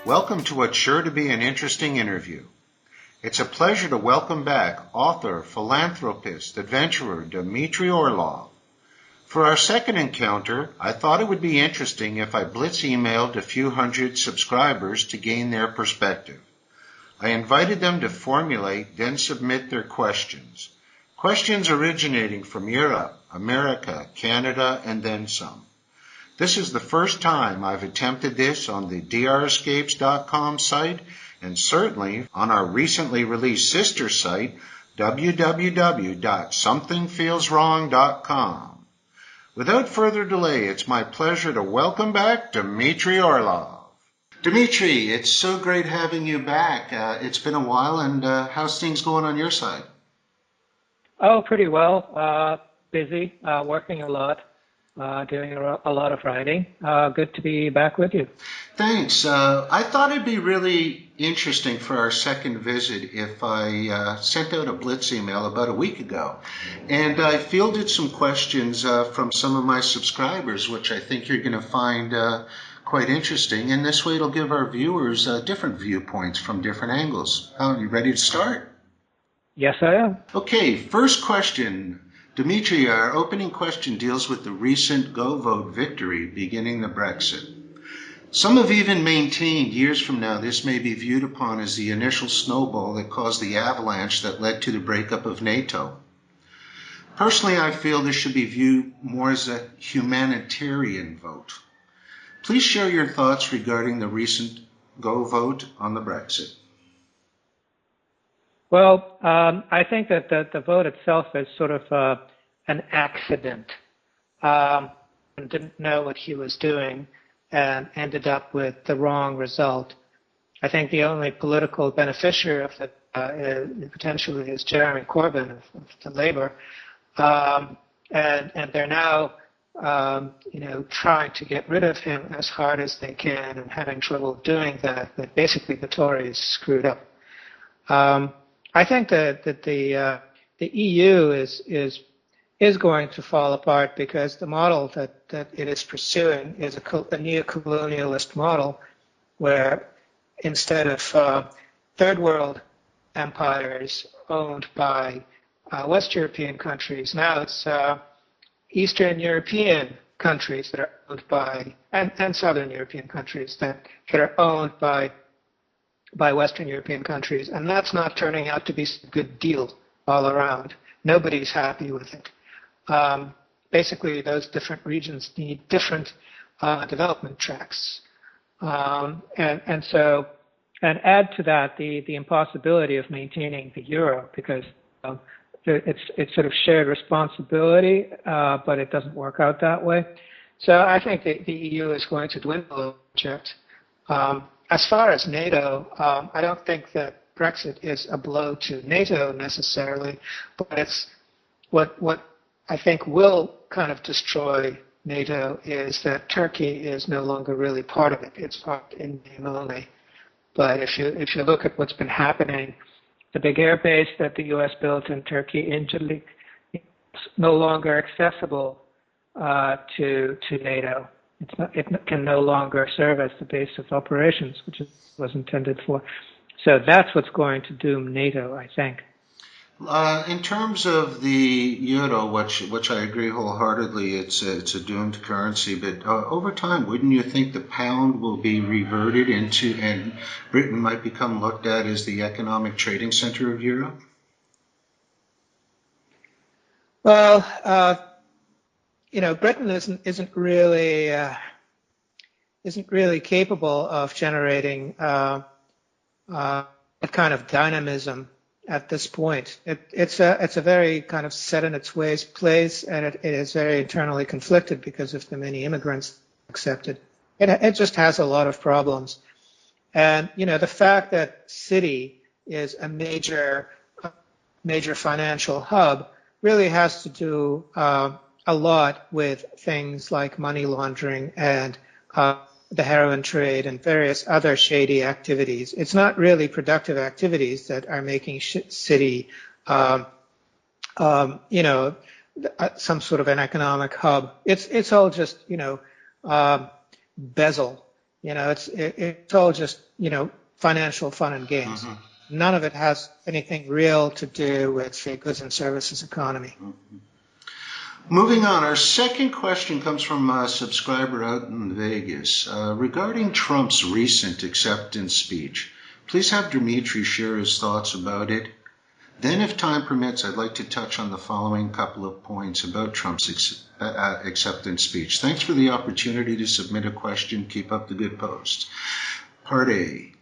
Welcome to what's sure to be an interesting interview. It's a pleasure to welcome back author, philanthropist, adventurer Dmitry Orlov. For our second encounter, I thought it would be interesting if I blitz emailed a few hundred subscribers to gain their perspective. I invited them to formulate, then submit their questions. Questions originating from Europe, America, Canada, and then some. This is the first time I've attempted this on the DREscapes.com site and certainly on our recently released sister site, www.somethingfeelswrong.com. Without further delay, it's my pleasure to welcome back Dmitry Orlov. Dmitry, it's so great having you back. It's been a while, and how's things going on your side? Oh, pretty well. Busy, working a lot. Doing a lot of writing. Good to be back with you. Thanks. I thought it'd be really interesting for our second visit if I sent out a blitz email about a week ago. And I fielded some questions from some of my subscribers, which I think you're going to find quite interesting. And this way it'll give our viewers different viewpoints from different angles. Are you ready to start? Yes, I am. Okay, first question. Dmitry, our opening question deals with the recent Go Vote victory beginning the Brexit. Some have even maintained years from now this may be viewed upon as the initial snowball that caused the avalanche that led to the breakup of NATO. Personally, I feel this should be viewed more as a humanitarian vote. Please share your thoughts regarding the recent Go Vote on the Brexit. Well, I think that the vote itself is sort of an accident. Didn't know what he was doing and ended up with the wrong result. I think the only political beneficiary of it potentially is Jeremy Corbyn of the Labour, and they're now trying to get rid of him as hard as they can and having trouble doing that. But basically, the Tories screwed up. I think that the EU is going to fall apart because the model that it is pursuing is a neo-colonialist model where instead of third world empires owned by West European countries, now it's Eastern European countries that are owned by, and Southern European countries that are owned by Western European countries, and that's not turning out to be a good deal all around. Nobody's happy with it. Basically, those different regions need different development tracks, and add to that the impossibility of maintaining the euro because it's sort of shared responsibility, but it doesn't work out that way. So I think the EU is going to dwindle a bit. As far as NATO, I don't think that Brexit is a blow to NATO necessarily, but it's what I think will kind of destroy NATO is that Turkey is no longer really part of it. It's part in name only. But if you look at what's been happening, the big air base that the U.S. built in Turkey in Italy is no longer accessible to NATO. It can no longer serve as the base of operations, which it was intended for. So that's what's going to doom NATO, I think. In terms of the euro, which I agree wholeheartedly, it's a doomed currency. But over time, wouldn't you think the pound will be reverted into, and Britain might become looked at as the economic trading center of Europe? Well, Britain isn't really capable of generating that kind of dynamism at this point. It's a very kind of set in its ways place, and it is very internally conflicted because of the many immigrants accepted. It just has a lot of problems, and the fact that City is a major financial hub really has to do a lot with things like money laundering and the heroin trade and various other shady activities. It's not really productive activities that are making City, some sort of an economic hub. It's all just, bezel. It's all just, financial fun and games. Mm-hmm. None of it has anything real to do with the goods and services economy. Mm-hmm. Moving on, our second question comes from a subscriber out in Vegas. Regarding Trump's recent acceptance speech, please have Dmitry share his thoughts about it. Then, if time permits, I'd like to touch on the following couple of points about Trump's acceptance speech. Thanks for the opportunity to submit a question. Keep up the good post. Part A.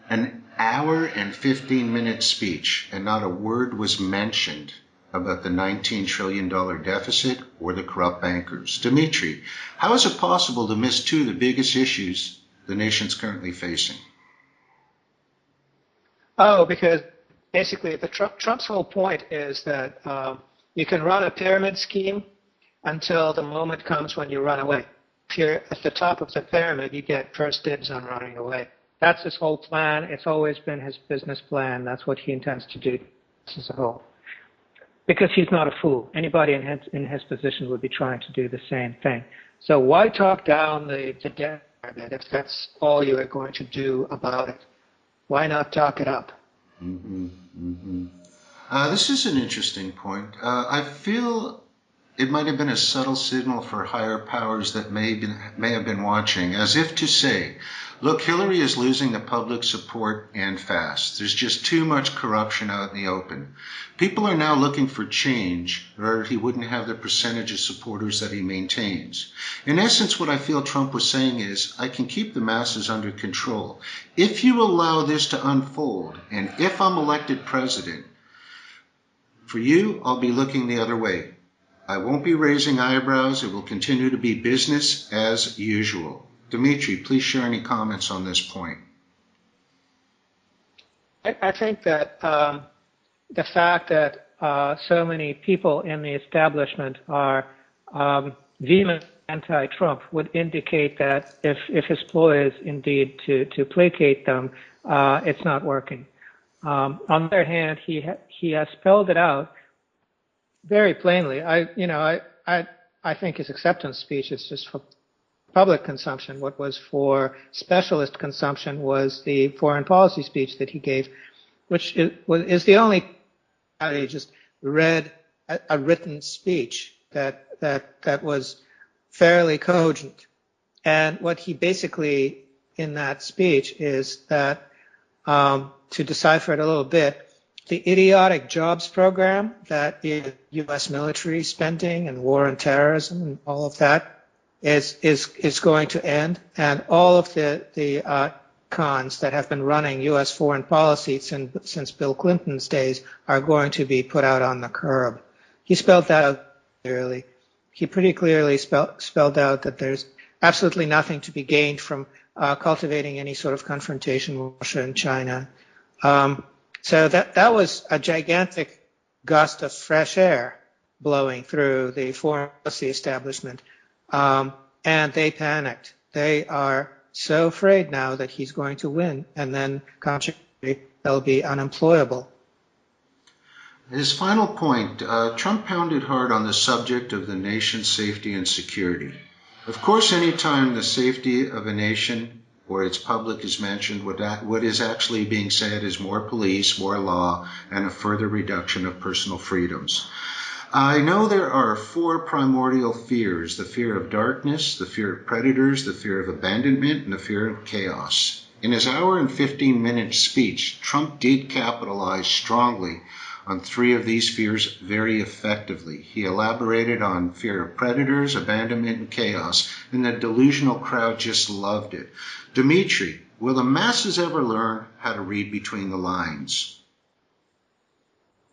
An hour and 15-minute speech, and not a word was mentioned about the $19 trillion deficit or the corrupt bankers. Dmitry, how is it possible to miss two of the biggest issues the nation's currently facing? Oh, because basically Trump's whole point is that you can run a pyramid scheme until the moment comes when you run away. If you're at the top of the pyramid, you get first dibs on running away. That's his whole plan. It's always been his business plan. That's what he intends to do as a whole. Because he's not a fool. Anybody in his position would be trying to do the same thing. So why talk down the debt if that's all you are going to do about it? Why not talk it up? Mm-hmm, mm-hmm. This is an interesting point. I feel it might have been a subtle signal for higher powers that may have been watching, as if to say, look, Hillary is losing the public support and fast. There's just too much corruption out in the open. People are now looking for change, or he wouldn't have the percentage of supporters that he maintains. In essence, what I feel Trump was saying is, I can keep the masses under control. If you allow this to unfold, and if I'm elected president, for you, I'll be looking the other way. I won't be raising eyebrows. It will continue to be business as usual. Dmitry, please share any comments on this point. I think that the fact that so many people in the establishment are vehement anti-Trump would indicate that if his ploy is indeed to placate them, it's not working. On the other hand, he has spelled it out very plainly. I think his acceptance speech is just for public consumption. What was for specialist consumption was the foreign policy speech that he gave, which is the only I just read a written speech that was fairly cogent. And what he basically in that speech is that to decipher it a little bit, the idiotic jobs program that is U.S. military spending and war on terrorism and all of that is going to end, and all of the cons that have been running U.S. foreign policy since Bill Clinton's days are going to be put out on the curb. He spelled that out clearly. He pretty clearly spelled out that there's absolutely nothing to be gained from cultivating any sort of confrontation with Russia and China. So that was a gigantic gust of fresh air blowing through the foreign policy establishment. And they panicked. They are so afraid now that he's going to win, and then consequently they'll be unemployable. His final point, Trump pounded hard on the subject of the nation's safety and security. Of course, anytime the safety of a nation or its public is mentioned, what is actually being said is more police, more law, and a further reduction of personal freedoms. I know there are 4 primordial fears: the fear of darkness, the fear of predators, the fear of abandonment, and the fear of chaos. In his hour and 15-minute speech, Trump did capitalize strongly on 3 of these fears very effectively. He elaborated on fear of predators, abandonment, and chaos, and the delusional crowd just loved it. Dmitry, will the masses ever learn how to read between the lines?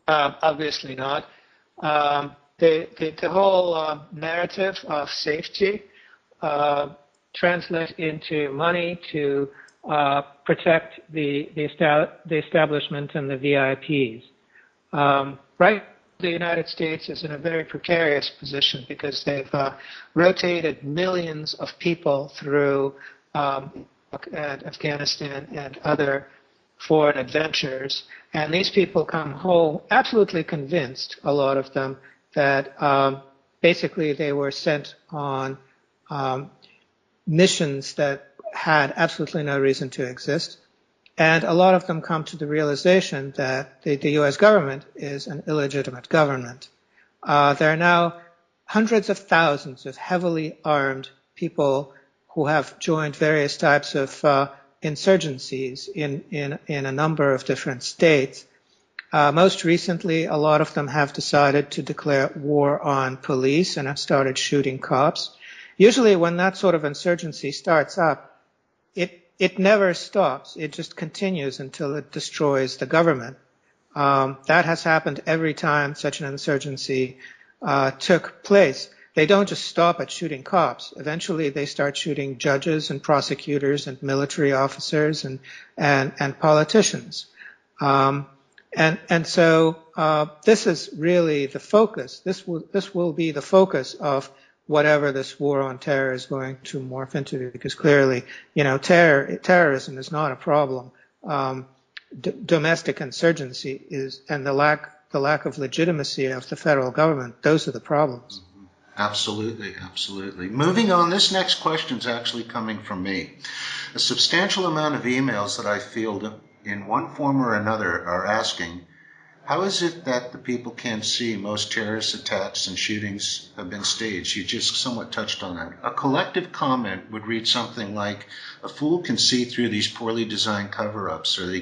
Obviously not. The whole narrative of safety translates into money to protect the establishment and the VIPs. Right, the United States is in a very precarious position because they've rotated millions of people through Afghanistan and other foreign adventures, and these people come home absolutely convinced, a lot of them, that basically they were sent on missions that had absolutely no reason to exist. And a lot of them come to the realization that the U.S. government is an illegitimate government. There are now hundreds of thousands of heavily armed people who have joined various types of insurgencies in a number of different states. Most recently, a lot of them have decided to declare war on police and have started shooting cops. Usually when that sort of insurgency starts up, it never stops. It just continues until it destroys the government. That has happened every time such an insurgency took place. They don't just stop at shooting cops. Eventually, they start shooting judges and prosecutors and military officers and politicians. And so this is really the focus. This will be the focus of whatever this war on terror is going to morph into, because clearly, terrorism is not a problem. Domestic insurgency is, and the lack of legitimacy of the federal government, those are the problems. Absolutely, absolutely. Moving on, this next question is actually coming from me. A substantial amount of emails that I field in one form or another are asking, how is it that the people can't see most terrorist attacks and shootings have been staged? You just somewhat touched on that. A collective comment would read something like, a fool can see through these poorly designed cover-ups. Are they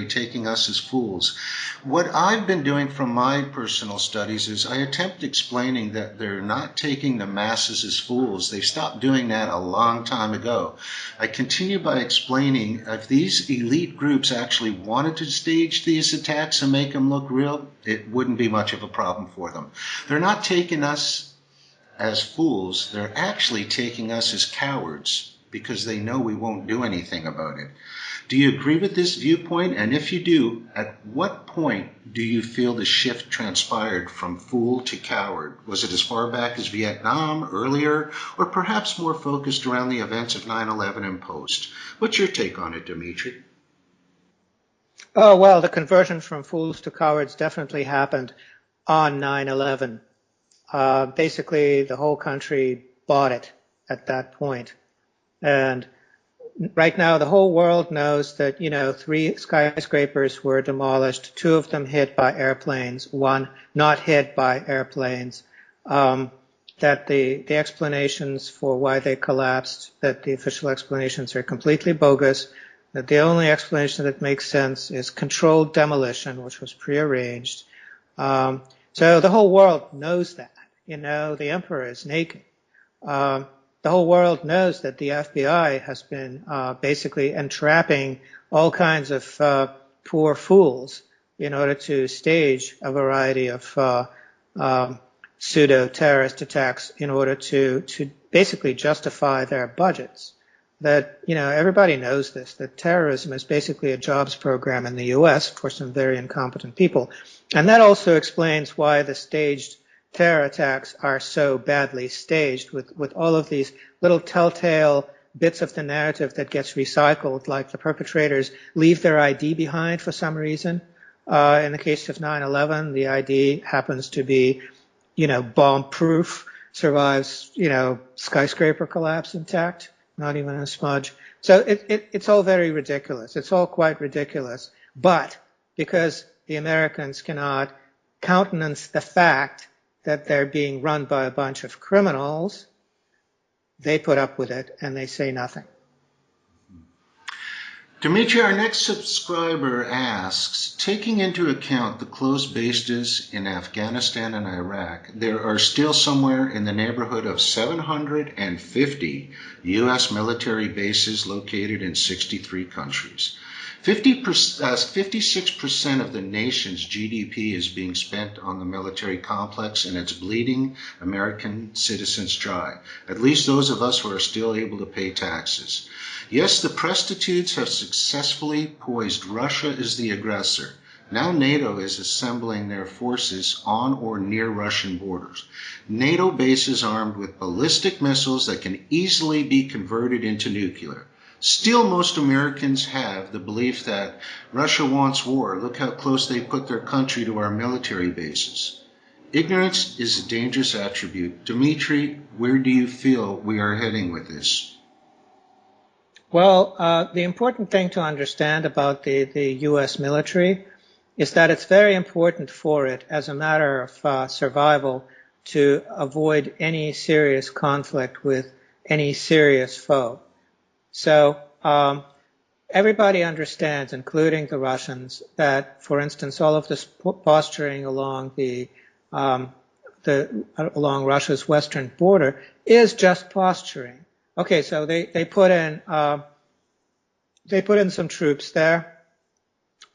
taking us as fools? What I've been doing from my personal studies is I attempt explaining that they're not taking the masses as fools. They stopped doing that a long time ago. I continue by explaining if these elite groups actually wanted to stage these attacks and make them look real, it wouldn't be much of a problem for them. They're not taking us as fools. They're actually taking us as cowards because they know we won't do anything about it. Do you agree with this viewpoint? And if you do, at what point do you feel the shift transpired from fool to coward? Was it as far back as Vietnam, earlier, or perhaps more focused around the events of 9/11 and post? What's your take on it, Dmitry? Oh, well, the conversion from fools to cowards definitely happened on 9/11. Basically, the whole country bought it at that point. And right now, the whole world knows that, 3 skyscrapers were demolished, 2 of them hit by airplanes, 1 not hit by airplanes, that the explanations for why they collapsed, that the official explanations are completely bogus, that the only explanation that makes sense is controlled demolition, which was prearranged. So the whole world knows that. The emperor is naked. The whole world knows that the FBI has been basically entrapping all kinds of poor fools in order to stage a variety of pseudo-terrorist attacks in order to basically justify their budgets. That, everybody knows this, that terrorism is basically a jobs program in the U.S. for some very incompetent people. And that also explains why the staged terror attacks are so badly staged, with all of these little telltale bits of the narrative that gets recycled, like the perpetrators leave their ID behind for some reason. In the case of 9/11, the ID happens to be, bomb-proof, survives, skyscraper collapse intact, not even a smudge. So it's all very ridiculous. It's all quite ridiculous. But because the Americans cannot countenance the fact that they're being run by a bunch of criminals, they put up with it and they say nothing. Dmitry, our next subscriber asks, taking into account the close bases in Afghanistan and Iraq, there are still somewhere in the neighborhood of 750 U.S. military bases located in 63 countries. 56% of the nation's GDP is being spent on the military complex, and it's bleeding American citizens dry, at least those of us who are still able to pay taxes. Yes, the prostitutes have successfully poised Russia as the aggressor. Now NATO is assembling their forces on or near Russian borders. NATO bases armed with ballistic missiles that can easily be converted into nuclear. Still, most Americans have the belief that Russia wants war. Look how close they put their country to our military bases. Ignorance is a dangerous attribute. Dmitry, where do you feel we are heading with this? Well, the important thing to understand about the U.S. military is that it's very important for it, as a matter of survival, to avoid any serious conflict with any serious foe. So everybody understands, including the Russians, that, for instance, all of this posturing along along Russia's western border is just posturing. Okay, so they put in some troops there,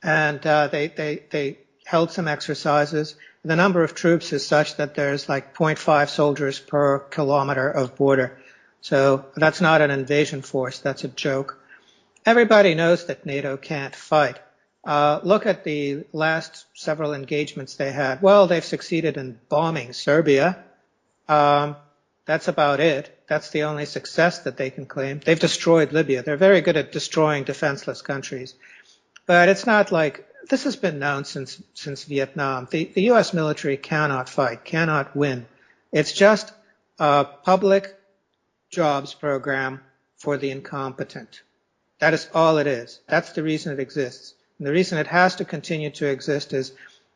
and they held some exercises. The number of troops is such that there's like 0.5 soldiers per kilometer of border. So that's not an invasion force, that's a joke. Everybody knows that NATO can't fight. Look at the last several engagements they had. Well, they've succeeded in bombing Serbia. That's about it. That's the only success that they can claim. They've destroyed Libya. They're very good at destroying defenseless countries. But it's not like, this has been known since Vietnam. The U.S. military cannot fight, cannot win. It's just a public jobs program for the incompetent. That is all it is. That's the reason it exists. And the reason it has to continue to exist is,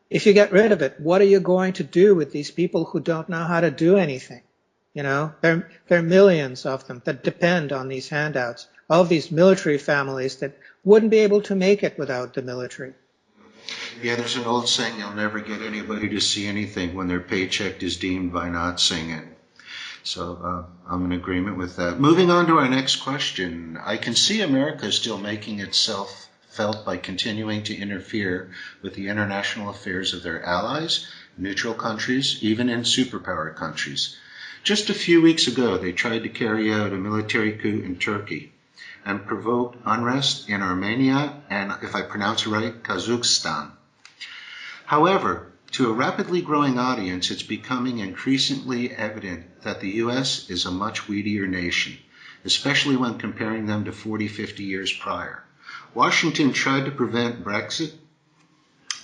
if you get rid of it, what are you going to do with these people who don't know how to do anything? You know, there are millions of them that depend on these handouts, all of these military families that wouldn't be able to make it without the military. Yeah, there's an old saying, you'll never get anybody to see anything when their paycheck is deemed by not seeing it. So I'm in agreement with that. Moving on to our next question. I can see America still making itself felt by continuing to interfere with the international affairs of their allies, neutral countries, even in superpower countries. Just a few weeks ago, they tried to carry out a military coup in Turkey and provoked unrest in Armenia and, if I pronounce it right, Kazakhstan. However, to a rapidly growing audience, it's becoming increasingly evident that the U.S. is a much weedier nation, especially when comparing them to 40, 50 years prior. Washington tried to prevent Brexit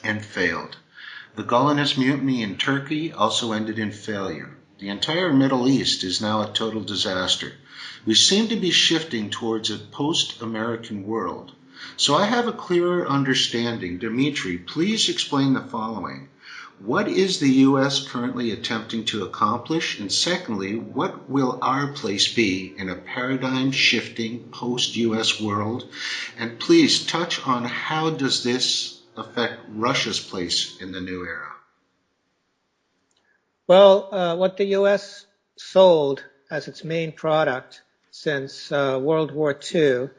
and failed. The Golanist mutiny in Turkey also ended in failure. The entire Middle East is now a total disaster. We seem to be shifting towards a post-American world. So I have a clearer understanding. Dmitry, please explain the following. What is the U.S. currently attempting to accomplish? And secondly, what will our place be in a paradigm-shifting post-U.S. world? And please touch on how does this affect Russia's place in the new era? Well, what the U.S. sold as its main product since World War II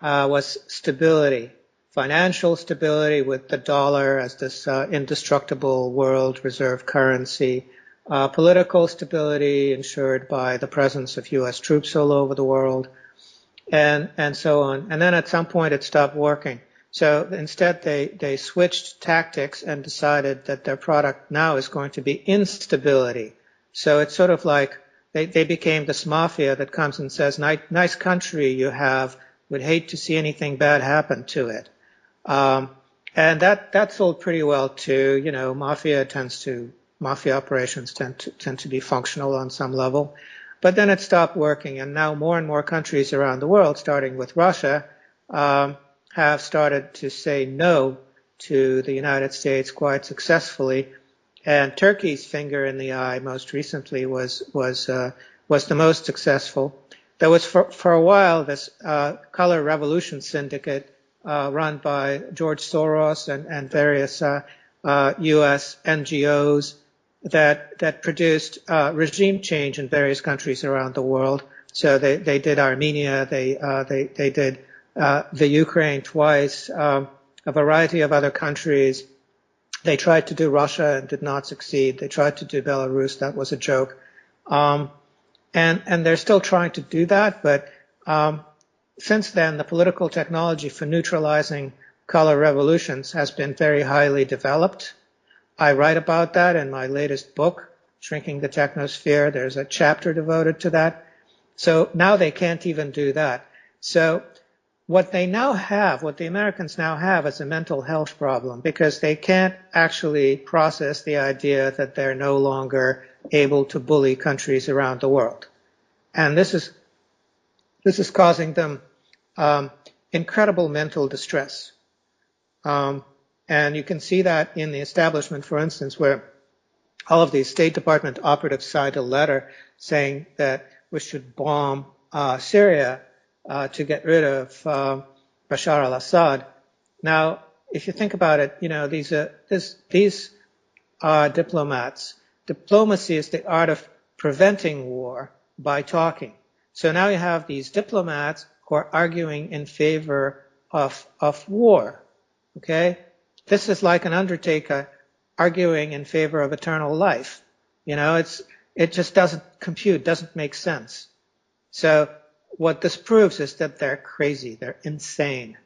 was stability. Financial stability with the dollar as this indestructible world reserve currency, political stability ensured by the presence of U.S. troops all over the world, and so on. And then at some point it stopped working. So instead they switched tactics and decided that their product now is going to be instability. So it's sort of like they became this mafia that comes and says, nice country you have, would hate to see anything bad happen to it. And that sold pretty well too. You know, mafia operations tend to be functional on some level. But then it stopped working, and now more and more countries around the world, starting with Russia, have started to say no to the United States quite successfully. And Turkey's finger in the eye most recently was the most successful. There was for a while this Color Revolution Syndicate run by George Soros and various U.S. NGOs that produced regime change in various countries around the world. So they did Armenia, they did the Ukraine twice, a variety of other countries. They tried to do Russia and did not succeed. They tried to do Belarus. That was a joke. And they're still trying to do that, but since then, the political technology for neutralizing color revolutions has been very highly developed. I write about that in my latest book, Shrinking the Technosphere. There's a chapter devoted to that. So now they can't even do that. So what the Americans now have is a mental health problem, because they can't actually process the idea that they're no longer able to bully countries around the world. And this is causing them incredible mental distress. And you can see that in the establishment, for instance, where all of these State Department operatives signed a letter saying that we should bomb Syria to get rid of Bashar al-Assad. Now, if you think about it, these are diplomats. Diplomacy is the art of preventing war by talking. So now you have these diplomats who are arguing in favor of war. Okay? This is like an undertaker arguing in favor of eternal life. It just doesn't compute, doesn't make sense. So what this proves is that they're crazy, they're insane.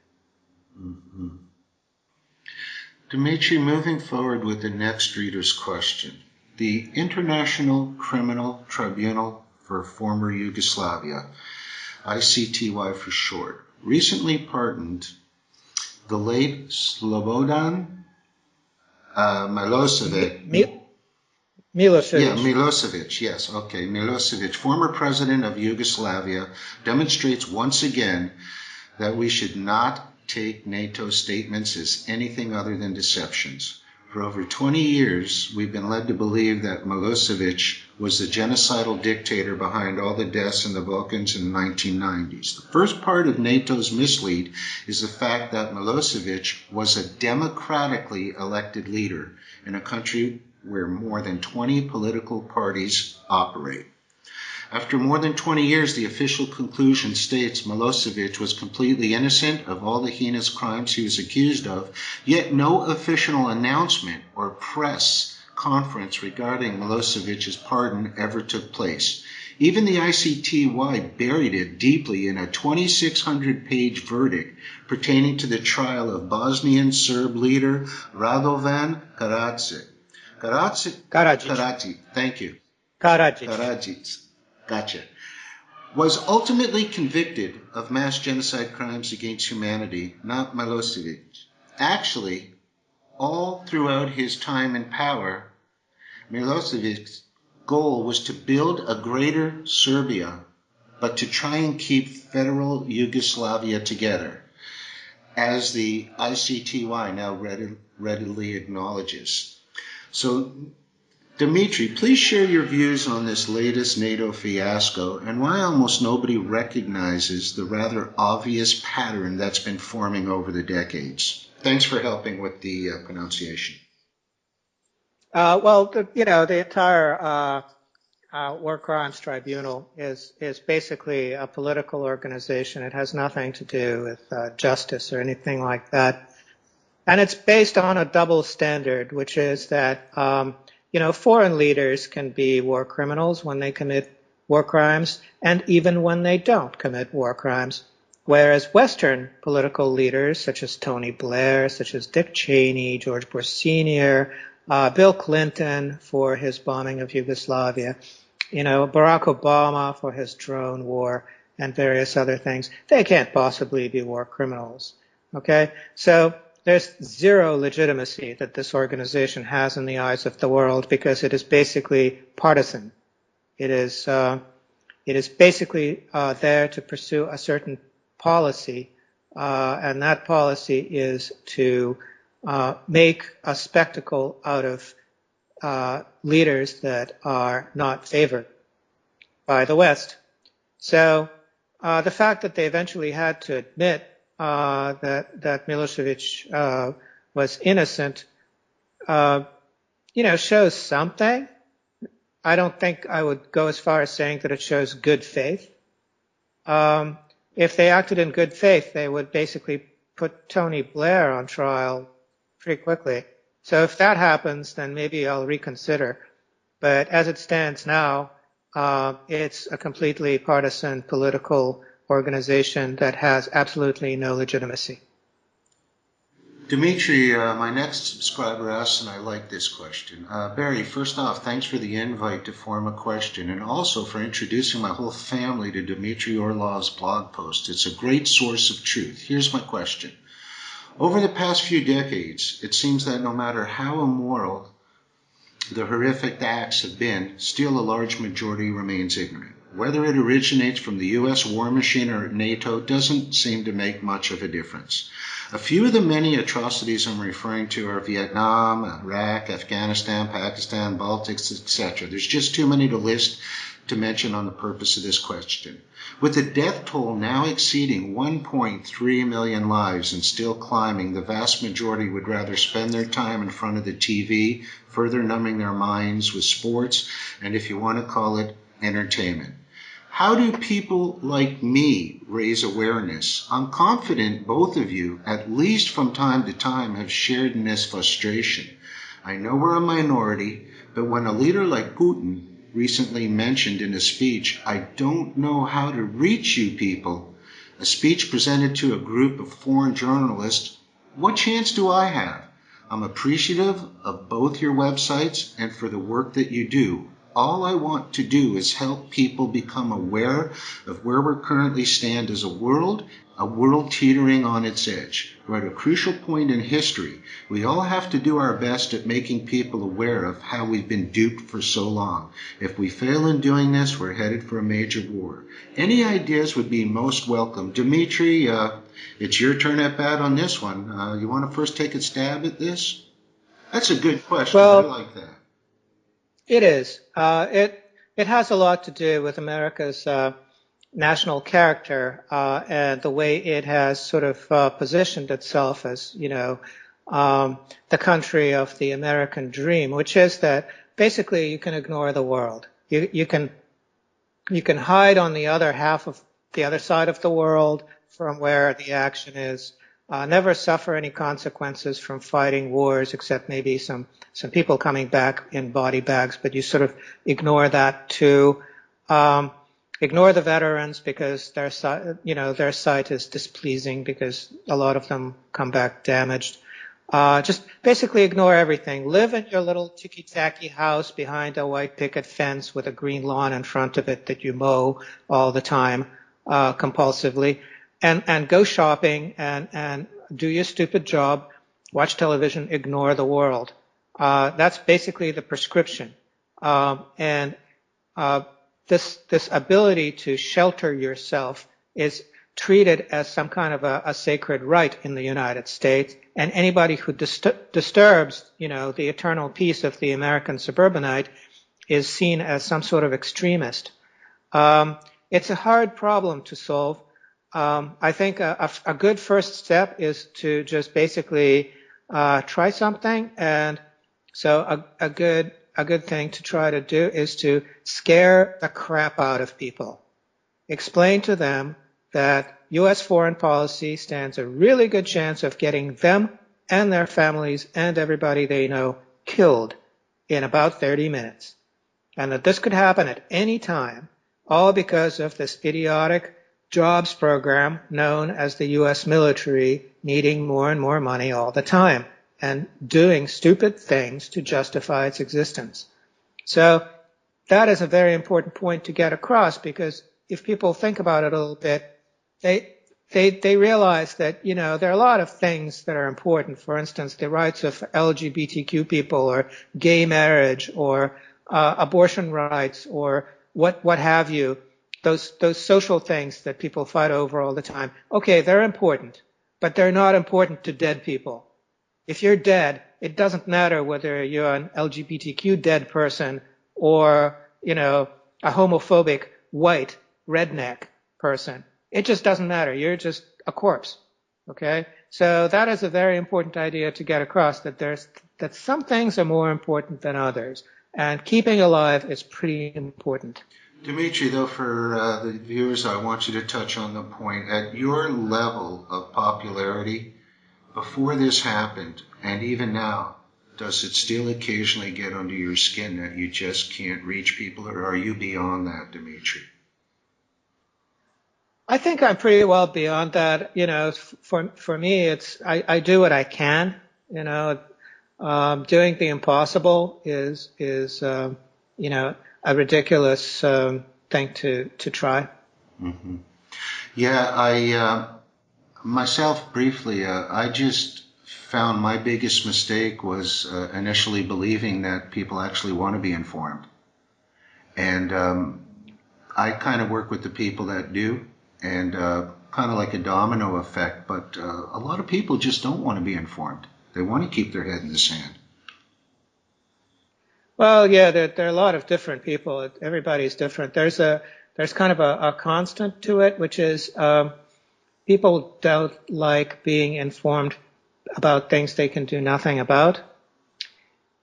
Mm-hmm. Dmitry, moving forward with the next reader's question. The International Criminal Tribunal for Former Yugoslavia, ICTY for short, recently pardoned the late Slobodan Milosevic. Milosevic. Yeah, Milosevic, yes, okay. Milosevic, former president of Yugoslavia, demonstrates once again that we should not take NATO statements as anything other than deceptions. For over 20 years, we've been led to believe that Milosevic was the genocidal dictator behind all the deaths in the Balkans in the 1990s. The first part of NATO's mislead is the fact that Milosevic was a democratically elected leader in a country where more than 20 political parties operate. After more than 20 years, the official conclusion states Milosevic was completely innocent of all the heinous crimes he was accused of, yet no official announcement or press conference regarding Milosevic's pardon ever took place. Even the ICTY buried it deeply in a 2,600-page verdict pertaining to the trial of Bosnian Serb leader Radovan Karadzic. Karadzic. Thank you. Karadzic. Gotcha. Was ultimately convicted of mass genocide crimes against humanity, not Milosevic. Actually, all throughout his time in power, Milosevic's goal was to build a greater Serbia, but to try and keep federal Yugoslavia together, as the ICTY now readily acknowledges. So, Dmitry, please share your views on this latest NATO fiasco and why almost nobody recognizes the rather obvious pattern that's been forming over the decades. Thanks for helping with the pronunciation. The entire War Crimes Tribunal is basically a political organization. It has nothing to do with justice or anything like that. And it's based on a double standard, which is that foreign leaders can be war criminals when they commit war crimes, and even when they don't commit war crimes. Whereas Western political leaders, such as Tony Blair, such as Dick Cheney, George Bush Sr., Bill Clinton for his bombing of Yugoslavia, Barack Obama for his drone war, and various other things, they can't possibly be war criminals. Okay? So there's zero legitimacy that this organization has in the eyes of the world because it is basically partisan. It is basically there to pursue a certain policy, and that policy is to make a spectacle out of leaders that are not favored by the West. So the fact that they eventually had to admit that Milosevic was innocent, shows something. I don't think I would go as far as saying that it shows good faith. If they acted in good faith, they would basically put Tony Blair on trial pretty quickly. So if that happens, then maybe I'll reconsider. But as it stands now, it's a completely partisan political organization that has absolutely no legitimacy. Dmitry, my next subscriber asks, and I like this question. Barry, first off, thanks for the invite to form a question and also for introducing my whole family to Dmitry Orlov's blog post. It's a great source of truth. Here's my question. Over the past few decades, it seems that no matter how immoral the horrific acts have been, still a large majority remains ignorant. Whether it originates from the U.S. war machine or NATO doesn't seem to make much of a difference. A few of the many atrocities I'm referring to are Vietnam, Iraq, Afghanistan, Pakistan, Baltics, etc. There's just too many to list to mention on the purpose of this question. With the death toll now exceeding 1.3 million lives and still climbing, the vast majority would rather spend their time in front of the TV, further numbing their minds with sports, and if you want to call it, entertainment. How do people like me raise awareness? I'm confident both of you, at least from time to time, have shared in this frustration. I know we're a minority, but when a leader like Putin recently mentioned in a speech, "I don't know how to reach you people," a speech presented to a group of foreign journalists, what chance do I have? I'm appreciative of both your websites and for the work that you do. All I want to do is help people become aware of where we currently stand as a world teetering on its edge. We're at a crucial point in history. We all have to do our best at making people aware of how we've been duped for so long. If we fail in doing this, we're headed for a major war. Any ideas would be most welcome. Dmitry, it's your turn at bat on this one. You want to first take a stab at this? That's a good question. I like that. It is. It has a lot to do with America's national character and the way it has sort of positioned itself as, the country of the American dream, which is that basically you can ignore the world. You can hide on the other side of the world from where the action is. Never suffer any consequences from fighting wars, except maybe some people coming back in body bags, but you sort of ignore that too. Ignore the veterans because their sight is displeasing because a lot of them come back damaged. Just basically ignore everything. Live in your little ticky-tacky house behind a white picket fence with a green lawn in front of it that you mow all the time, compulsively. And go shopping and do your stupid job, watch television, ignore the world. That's basically the prescription. This ability to shelter yourself is treated as some kind of a sacred right in the United States. And anybody who disturbs, the eternal peace of the American suburbanite is seen as some sort of extremist. It's a hard problem to solve. I think a good first step is to just basically try something. And so a good thing to try to do is to scare the crap out of people. Explain to them that U.S. foreign policy stands a really good chance of getting them and their families and everybody they know killed in about 30 minutes. And that this could happen at any time, all because of this idiotic jobs program known as the U.S. military needing more and more money all the time and doing stupid things to justify its existence. So that is a very important point to get across, because if people think about it a little bit, they realize that, there are a lot of things that are important. For instance, the rights of LGBTQ people, or gay marriage, or abortion rights, or what have you. Those social things that people fight over all the time. Okay, they're important, but they're not important to dead people. If you're dead, it doesn't matter whether you're an LGBTQ dead person or, a homophobic white redneck person. It just doesn't matter. You're just a corpse. Okay? So that is a very important idea to get across, that some things are more important than others. And keeping alive is pretty important. Dmitry, though, for the viewers, I want you to touch on the point. At your level of popularity, before this happened, and even now, does it still occasionally get under your skin that you just can't reach people, or are you beyond that, Dmitry? I think I'm pretty well beyond that. For me, I do what I can. Doing the impossible is a ridiculous thing to try. Mm-hmm. Yeah, I myself briefly, I just found my biggest mistake was initially believing that people actually want to be informed. And I kind of work with the people that do, and kind of like a domino effect. But a lot of people just don't want to be informed. They want to keep their head in the sand. Well, yeah, there are a lot of different people. Everybody's different. There's kind of a constant to it, which is people don't like being informed about things they can do nothing about,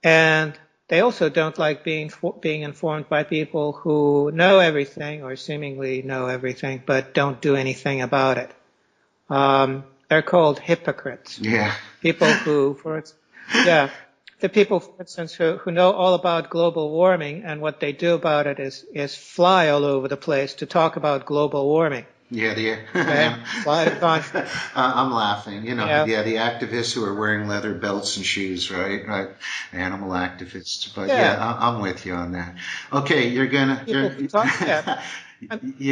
and they also don't like being informed by people who know everything or seemingly know everything but don't do anything about it. They're called hypocrites. Yeah. People who, yeah, the people, for instance, who know all about global warming, and what they do about it is fly all over the place to talk about global warming. Yeah, Okay? Fly to conference. I'm laughing. Yeah. Yeah, the activists who are wearing leather belts and shoes, right? Animal activists. But Yeah. I'm with you on that. Okay, you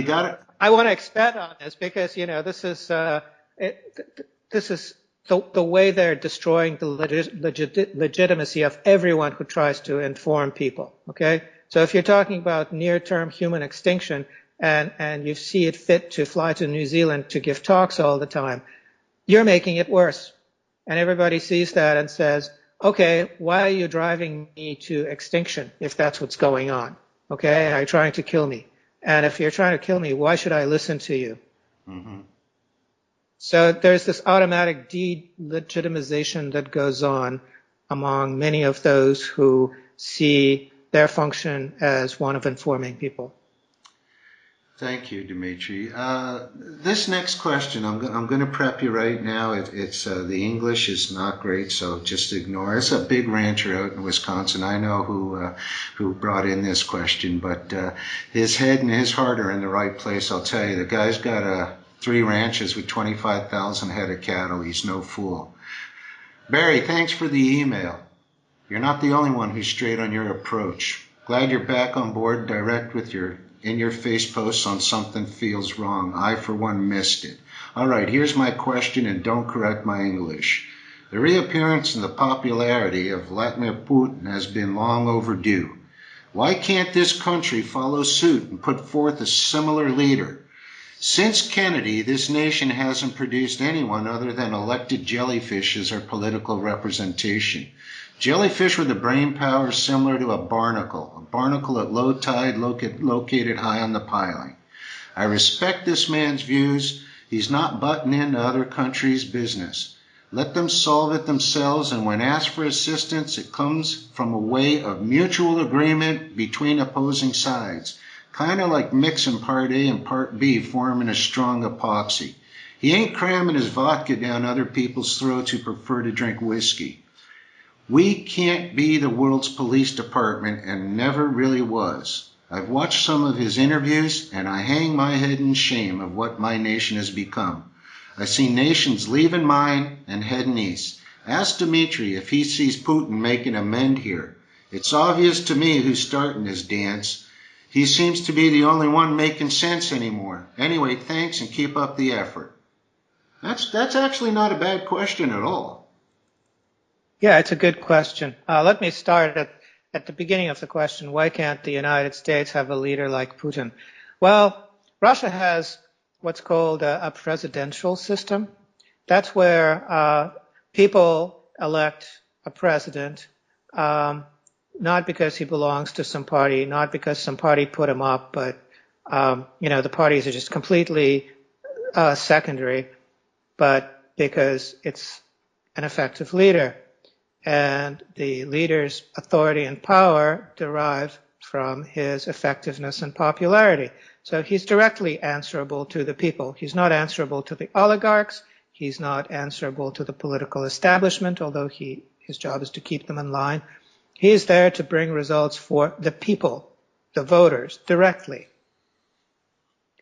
got it. I want to expand on this because this is this is the way they're destroying the legitimacy of everyone who tries to inform people. Okay, so if you're talking about near-term human extinction and you see it fit to fly to New Zealand to give talks all the time, you're making it worse, and everybody sees that and says, okay, why are you driving me to extinction if that's what's going on? Okay, are you trying to kill me? And if you're trying to kill me, why should I listen to you? Mm-hmm. So there's this automatic delegitimization that goes on among many of those who see their function as one of informing people. Thank you, Dmitry. This next question, I'm going to prep you right now. It's the English is not great, so just ignore it. It's a big rancher out in Wisconsin. I know who brought in this question, but his head and his heart are in the right place. I'll tell you, the guy's got 3 ranches with 25,000 head of cattle. He's no fool. Barry, thanks for the email. You're not the only one who's straight on your approach. Glad you're back on board direct with your in-your-face posts on something feels wrong. I, for one, missed it. All right, here's my question, and don't correct my English. The reappearance and the popularity of Vladimir Putin has been long overdue. Why can't this country follow suit and put forth a similar leader? Since Kennedy, this nation hasn't produced anyone other than elected jellyfish as our political representation. Jellyfish with a brain power similar to a barnacle at low tide located high on the piling. I respect this man's views. He's not butting into other countries' business. Let them solve it themselves, and when asked for assistance, it comes from a way of mutual agreement between opposing sides. Kind of like mixing part A and part B, forming a strong epoxy. He ain't cramming his vodka down other people's throats who prefer to drink whiskey. We can't be the world's police department, and never really was. I've watched some of his interviews, and I hang my head in shame of what my nation has become. I see nations leaving mine and heading east. Ask Dmitry if he sees Putin making an amend here. It's obvious to me who's starting this dance. He seems to be the only one making sense anymore. Anyway, thanks and keep up the effort. That's actually not a bad question at all. Yeah, it's a good question. Let me start at the beginning of the question. Why can't the United States have a leader like Putin? Well, Russia has what's called a presidential system. That's where people elect a president, not because he belongs to some party, not because some party put him up, but the parties are just completely secondary, but because it's an effective leader. And the leader's authority and power derive from his effectiveness and popularity. So he's directly answerable to the people. He's not answerable to the oligarchs. He's not answerable to the political establishment, although his job is to keep them in line. He is there to bring results for the people, the voters, directly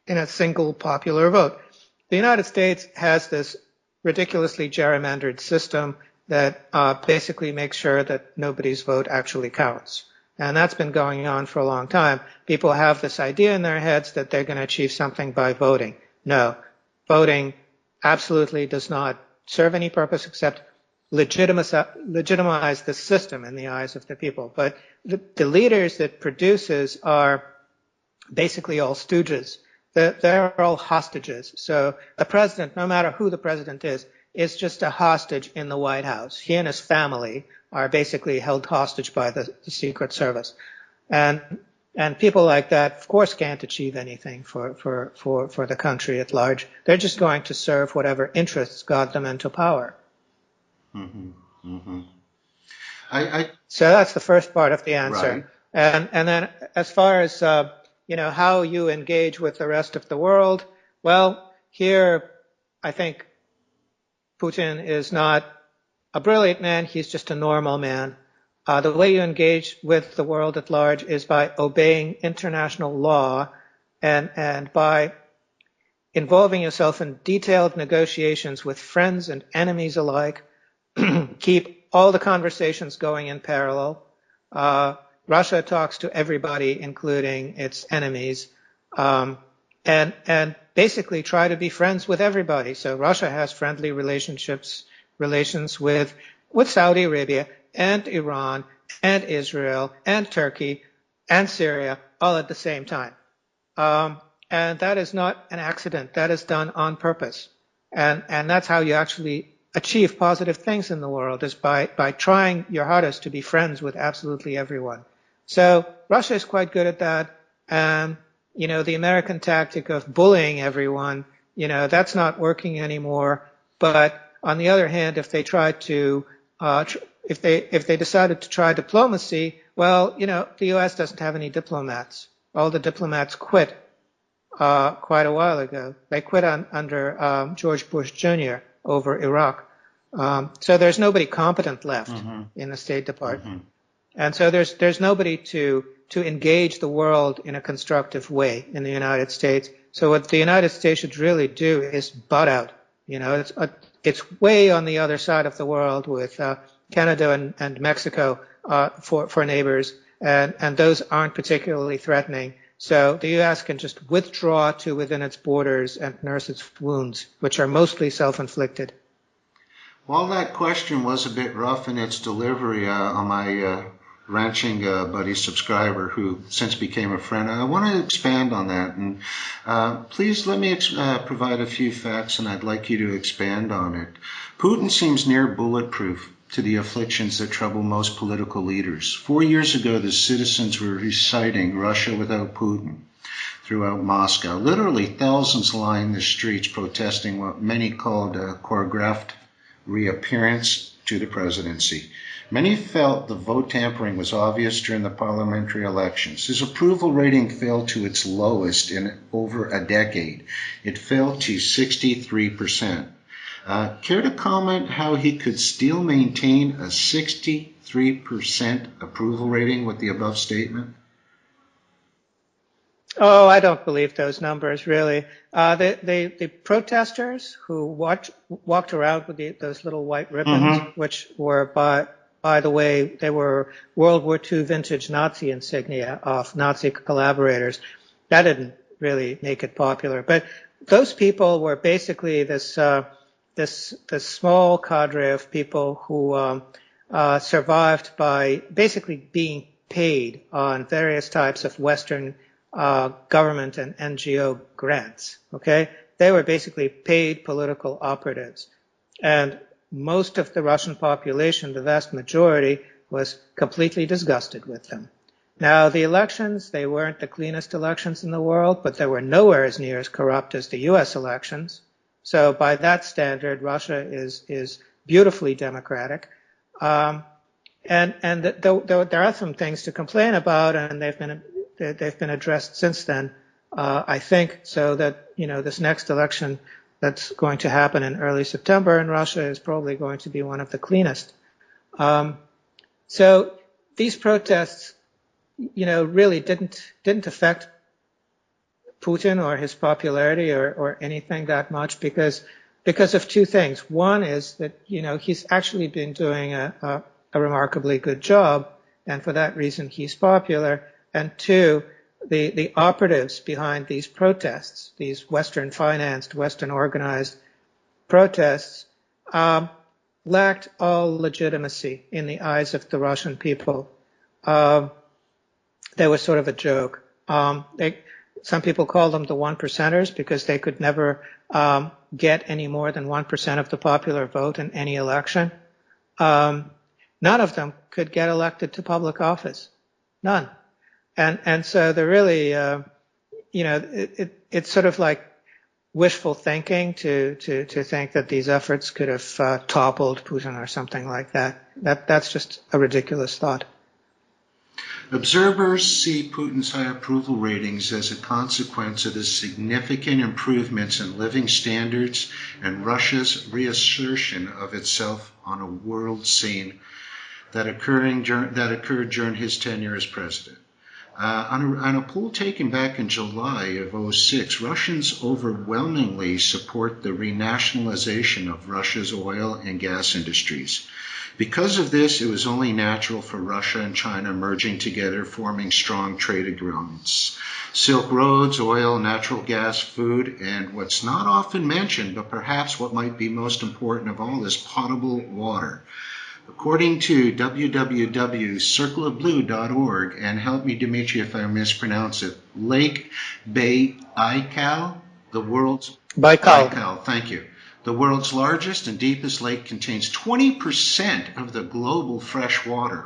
in a single popular vote. The United States has this ridiculously gerrymandered system that basically makes sure that nobody's vote actually counts. And that's been going on for a long time. People have this idea in their heads that they're going to achieve something by voting. No, voting absolutely does not serve any purpose except legitimize the system in the eyes of the people. But the leaders it produces are basically all stooges. They're all hostages. So the president, no matter who the president is just a hostage in the White House. He and his family are basically held hostage by the Secret Service. And people like that, of course, can't achieve anything for the country at large. They're just going to serve whatever interests got them into power. Mm-hmm. Mm-hmm. So that's the first part of the answer. Right. And then as far as, how you engage with the rest of the world, well, here I think Putin is not a brilliant man. He's just a normal man. The way you engage with the world at large is by obeying international law and by involving yourself in detailed negotiations with friends and enemies alike. Keep all the conversations going in parallel. Russia talks to everybody, including its enemies, and basically try to be friends with everybody. So Russia has friendly relations with Saudi Arabia and Iran and Israel and Turkey and Syria all at the same time. And that is not an accident. That is done on purpose. And that's how you actually achieve positive things in the world, is by trying your hardest to be friends with absolutely everyone. So Russia is quite good at that. And, the American tactic of bullying everyone, that's not working anymore. But on the other hand, if they tried to, if they decided to try diplomacy, well, the U.S. doesn't have any diplomats. All the diplomats quit quite a while ago. They quit under George Bush Jr. over Iraq. So there's nobody competent left in the State Department. And so there's nobody to engage the world in a constructive way in the United States. So what the United States should really do is butt out. It's way on the other side of the world with Canada and Mexico for neighbors, and those aren't particularly threatening. So the U.S. can just withdraw to within its borders and nurse its wounds, which are mostly self-inflicted. While that question was a bit rough in its delivery on my ranching buddy subscriber who since became a friend, I want to expand on that. And please let me provide a few facts, and I'd like you to expand on it. Putin seems near bulletproof to the afflictions that trouble most political leaders. 4 years ago, the citizens were reciting Russia without Putin throughout Moscow. Literally thousands lined the streets protesting what many called a choreographed reappearance to the presidency. Many felt the vote tampering was obvious during the parliamentary elections. His approval rating fell to its lowest in over a decade. It fell to 63%. Care to comment how he could still maintain a 63% approval rating with the above statement? Oh, I don't believe those numbers, really. The protesters who walked around with those little white ribbons, which were, by the way, they were World War II vintage Nazi insignia of Nazi collaborators. That didn't really make it popular. But those people were basically this small cadre of people who survived by basically being paid on various types of Western government and NGO grants. Okay, they were basically paid political operatives, and most of the Russian population, the vast majority, was completely disgusted with them. Now, the elections, they weren't the cleanest elections in the world, but they were nowhere as near as corrupt as the U.S. elections. So by that standard, Russia is beautifully democratic. And there are some things to complain about, and they've been addressed since then, I think, so that, this next election that's going to happen in early September in Russia is probably going to be one of the cleanest. So these protests, really didn't affect Putin or his popularity or anything that much because of two things. One is that, he's actually been doing a remarkably good job, and for that reason he's popular. And two, the operatives behind these protests, these Western financed, Western organized protests, lacked all legitimacy in the eyes of the Russian people. They were sort of a joke. Some people call them the one percenters because they could never get any more than 1% of the popular vote in any election. None of them could get elected to public office. None. And so they're really, it's sort of like wishful thinking to think that these efforts could have toppled Putin or something like that. That's just a ridiculous thought. Observers see Putin's high approval ratings as a consequence of the significant improvements in living standards and Russia's reassertion of itself on a world scene that occurred during his tenure as president. On a poll taken back in July of 2006, Russians overwhelmingly support the renationalization of Russia's oil and gas industries. Because of this, it was only natural for Russia and China merging together, forming strong trade agreements. Silk roads, oil, natural gas, food, and what's not often mentioned, but perhaps what might be most important of all, is potable water. According to www.circleofblue.org, and help me, Dmitry, if I mispronounce it, Lake Baikal, Baikal, thank you. The world's largest and deepest lake contains 20% of the global fresh water,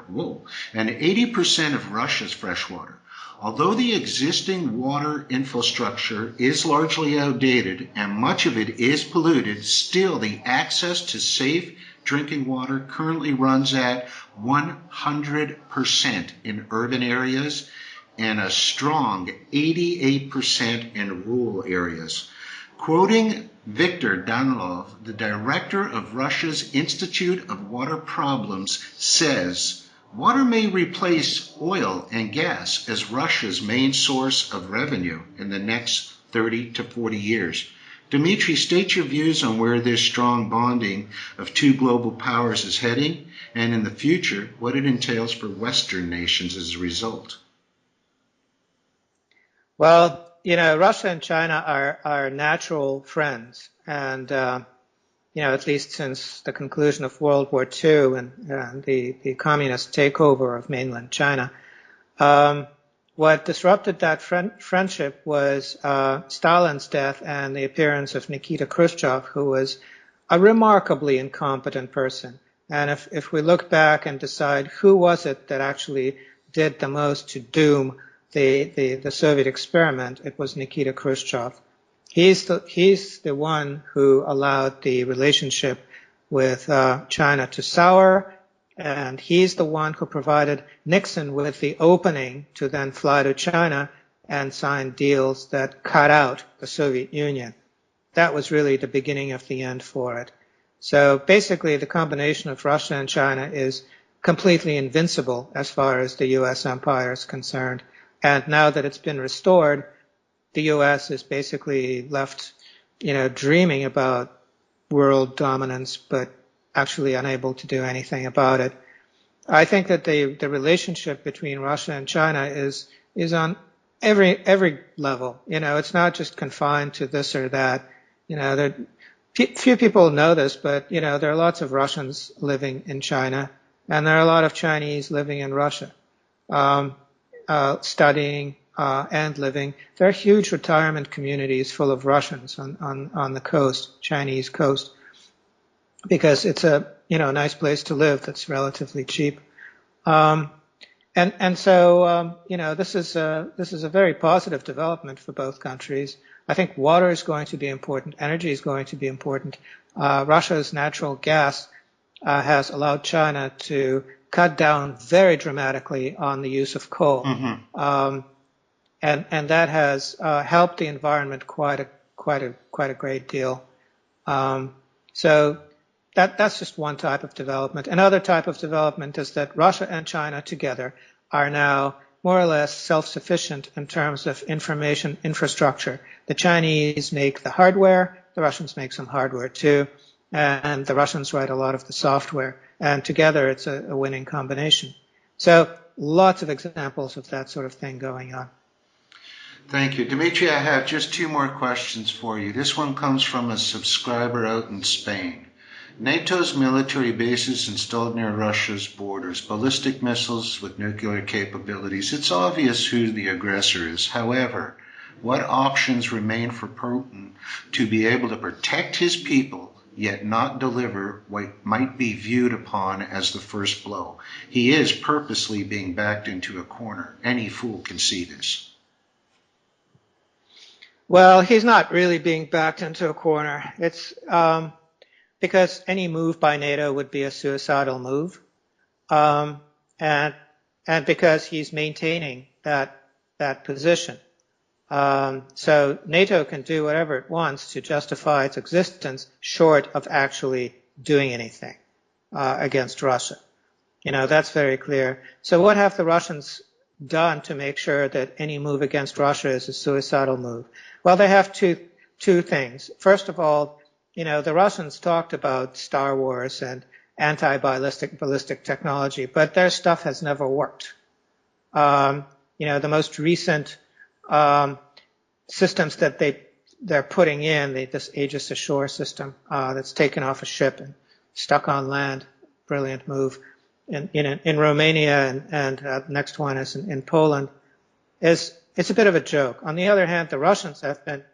and 80% of Russia's fresh water. Although the existing water infrastructure is largely outdated and much of it is polluted, still the access to safe drinking water currently runs at 100% in urban areas and a strong 88% in rural areas. Quoting Viktor Danilov, the director of Russia's Institute of Water Problems, says, "Water may replace oil and gas as Russia's main source of revenue in the next 30 to 40 years." Dmitry, state your views on where this strong bonding of two global powers is heading, and in the future, what it entails for Western nations as a result. Well, Russia and China are natural friends, and at least since the conclusion of World War II and the communist takeover of mainland China. What disrupted that friendship was Stalin's death and the appearance of Nikita Khrushchev, who was a remarkably incompetent person. And if we look back and decide who was it that actually did the most to doom the Soviet experiment, it was Nikita Khrushchev. He's the one who allowed the relationship with China to sour, and he's the one who provided Nixon with the opening to then fly to China and sign deals that cut out the Soviet Union. That was really the beginning of the end for it. So basically, the combination of Russia and China is completely invincible as far as the U.S. empire is concerned. And now that it's been restored, the U.S. is basically left, dreaming about world dominance, but actually unable to do anything about it. I think that the relationship between Russia and China is on every level. It's not just confined to this or that. Few people know this, but there are lots of Russians living in China, and there are a lot of Chinese living in Russia, studying and living. There are huge retirement communities full of Russians on the coast, Chinese coast, because it's a nice place to live that's relatively cheap. So this is a very positive development for both countries. I think water is going to be important. Energy is going to be important. Russia's natural gas has allowed China to cut down very dramatically on the use of coal, and that has helped the environment quite a great deal. So that's just one type of development. Another type of development is that Russia and China together are now more or less self-sufficient in terms of information infrastructure. The Chinese make the hardware, the Russians make some hardware too, and the Russians write a lot of the software. And together it's a winning combination. So lots of examples of that sort of thing going on. Thank you. Dmitry, I have just two more questions for you. This one comes from a subscriber out in Spain. NATO's military bases installed near Russia's borders, ballistic missiles with nuclear capabilities. It's obvious who the aggressor is. However, What options remain for Putin to be able to protect his people, yet not deliver what might be viewed upon as the first blow? He is purposely being backed into a corner. Any fool can see this. Well, he's not really being backed into a corner. It's because any move by NATO would be a suicidal move, and because he's maintaining that position. So NATO can do whatever it wants to justify its existence, short of actually doing anything against Russia. That's very clear. So what have the Russians done to make sure that any move against Russia is a suicidal move? Well, they have two things. First of all, the Russians talked about Star Wars and ballistic technology, but their stuff has never worked. The most recent systems that they're putting in, this Aegis Ashore system that's taken off a ship and stuck on land, brilliant move, in Romania, and next one is in Poland, it's a bit of a joke. On the other hand, the Russians have been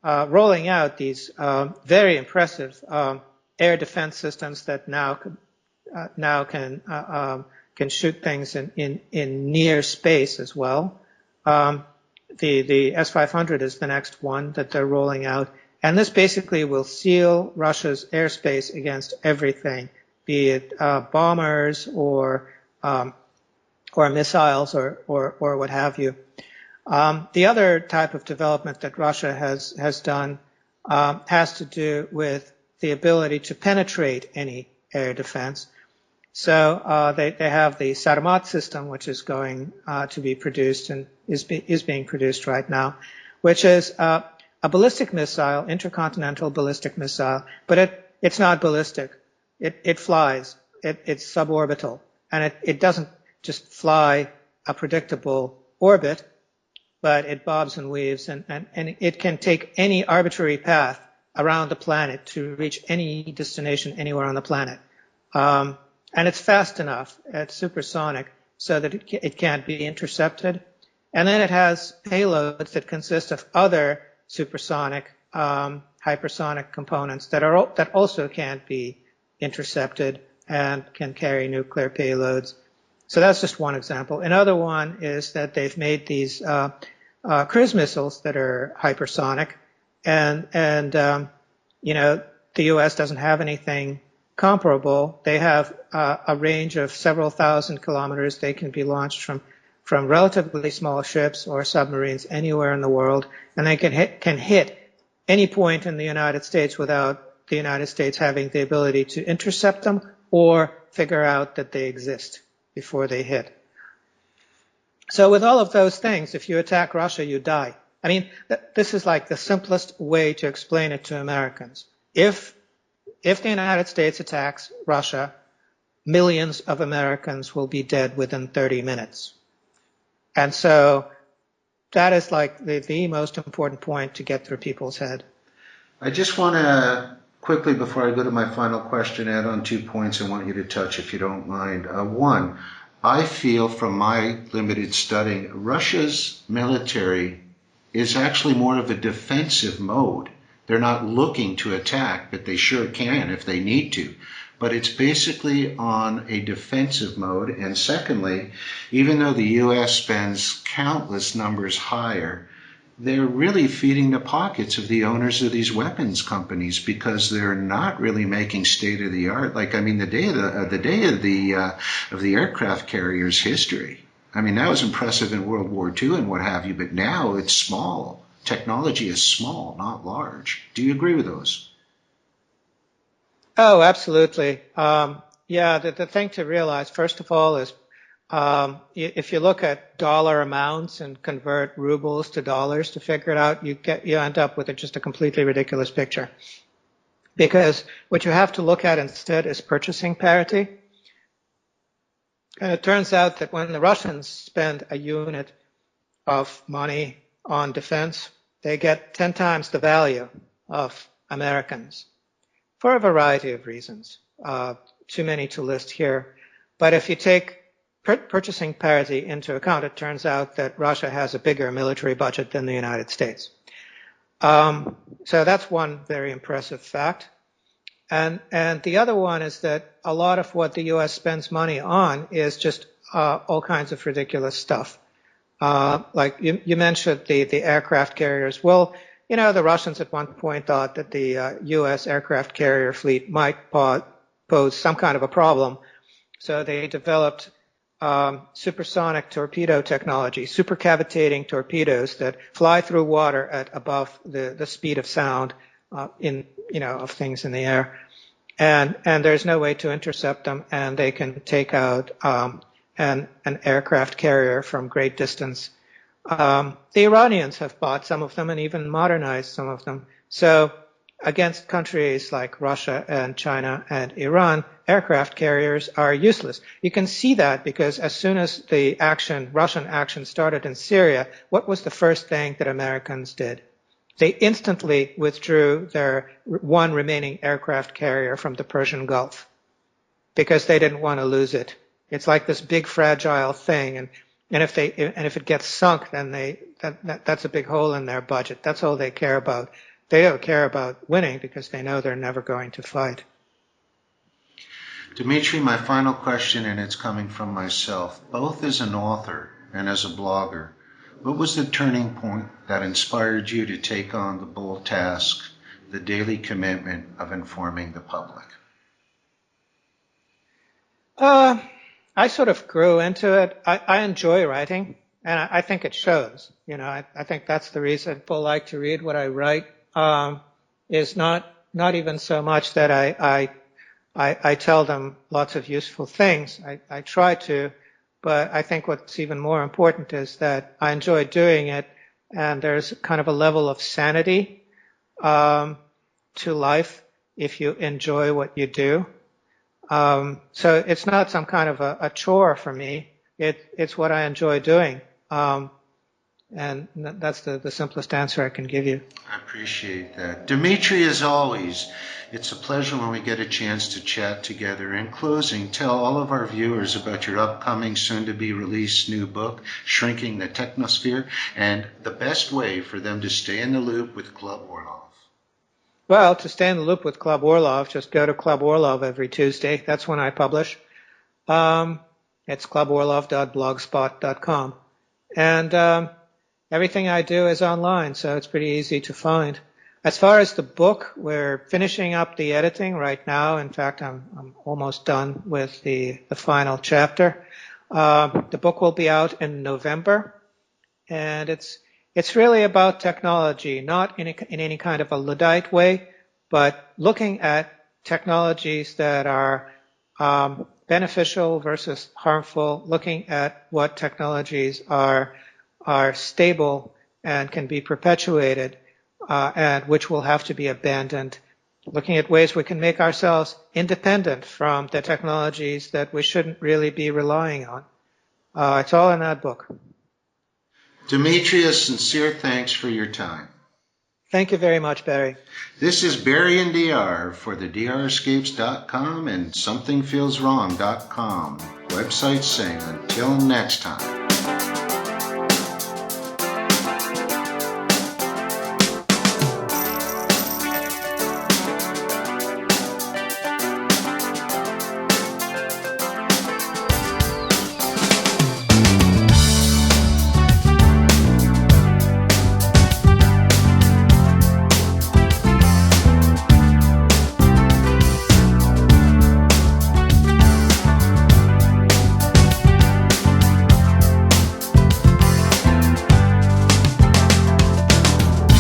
rolling out these very impressive air defense systems that now can shoot things in near space as well. The S-500 is the next one that they're rolling out, and this basically will seal Russia's airspace against everything, be it bombers or missiles or what have you. The other type of development that Russia has done has to do with the ability to penetrate any air defense. So they have the Sarmat system, which is going to be produced and is being produced right now, which is a ballistic missile, intercontinental ballistic missile, but it's not ballistic. It flies. It's suborbital, and it doesn't just fly a predictable orbit, but it bobs and weaves, and it can take any arbitrary path around the planet to reach any destination anywhere on the planet. And it's fast enough, it's supersonic, so that it can't be intercepted. And then it has payloads that consist of other supersonic, hypersonic components that also can't be intercepted and can carry nuclear payloads. So that's just one example. Another one is that they've made these cruise missiles that are hypersonic, and the U.S. doesn't have anything comparable. They have a range of several thousand kilometers. They can be launched from relatively small ships or submarines anywhere in the world, and they can hit any point in the United States without the United States having the ability to intercept them or figure out that they exist before they hit. So with all of those things, if you attack Russia, you die. I mean, this is like the simplest way to explain it to Americans. If the United States attacks Russia, millions of Americans will be dead within 30 minutes. And so that is like the most important point to get through people's head. I just want to quickly, before I go to my final question, add on 2 points I want you to touch, if you don't mind. One, I feel from my limited studying, Russia's military is actually more of a defensive mode. They're not looking to attack, but they sure can if they need to. But it's basically on a defensive mode. And secondly, even though the U.S. spends countless numbers higher, they're really feeding the pockets of the owners of these weapons companies, because they're not really making state of the art. Like, I mean, the day of the aircraft carrier's history. I mean, that was impressive in World War II and what have you, but now it's small. Technology is small, not large. Do you agree with those? Oh, absolutely. Yeah, the thing to realize, first of all, is if you look at dollar amounts and convert rubles to dollars to figure it out, you end up with just a completely ridiculous picture. Because what you have to look at instead is purchasing parity. And it turns out that when the Russians spend a unit of money on defense, they get 10 times the value of Americans for a variety of reasons, too many to list here. But if you take purchasing parity into account, it turns out that Russia has a bigger military budget than the United States. So that's one very impressive fact. And the other one is that a lot of what the U.S. spends money on is just all kinds of ridiculous stuff. Like you mentioned the aircraft carriers. Well, the Russians at one point thought that the U.S. aircraft carrier fleet might pose some kind of a problem. So they developed supersonic torpedo technology, supercavitating torpedoes that fly through water at above the speed of sound of things in the air. And there's no way to intercept them, and they can take out an aircraft carrier from great distance. The Iranians have bought some of them and even modernized some of them. So against countries like Russia and China and Iran, aircraft carriers are useless. You can see that because as soon as the Russian action started in Syria, what was the first thing that Americans did? They instantly withdrew their one remaining aircraft carrier from the Persian Gulf because they didn't want to lose it. It's like this big fragile thing, and if it gets sunk, then that's a big hole in their budget. That's all they care about. They don't care about winning because they know they're never going to fight. Dmitry, my final question, and it's coming from myself, both as an author and as a blogger. What was the turning point that inspired you to take on the bold task, the daily commitment of informing the public? I sort of grew into it. I enjoy writing, and I think it shows. I think that's the reason people like to read what I write. Is not even so much that I tell them lots of useful things. I try to, but I think what's even more important is that I enjoy doing it, and there's kind of a level of sanity to life if you enjoy what you do. So it's not some kind of a chore for me. It's what I enjoy doing. And that's the simplest answer I can give you. I appreciate that. Dmitry, as always, it's a pleasure when we get a chance to chat together. In closing, tell all of our viewers about your upcoming, soon-to-be-released new book, Shrinking the Technosphere, and the best way for them to stay in the loop with Club Orlov. Well, to stay in the loop with Club Orlov, just go to Club Orlov every Tuesday. That's when I publish. It's cluborlov.blogspot.com. And everything I do is online, so it's pretty easy to find. As far as the book, we're finishing up the editing right now. In fact, I'm almost done with the final chapter. The book will be out in November, and it's really about technology, not in any kind of a Luddite way, but looking at technologies that are beneficial versus harmful, looking at what technologies are stable and can be perpetuated, and which will have to be abandoned, looking at ways we can make ourselves independent from the technologies that we shouldn't really be relying on. It's all in that book. Dmitry, a sincere thanks for your time. Thank you very much, Barry. This is Barry in DR for the DREscapes.com and SomethingFeelsWrong.com. Websites saying until next time.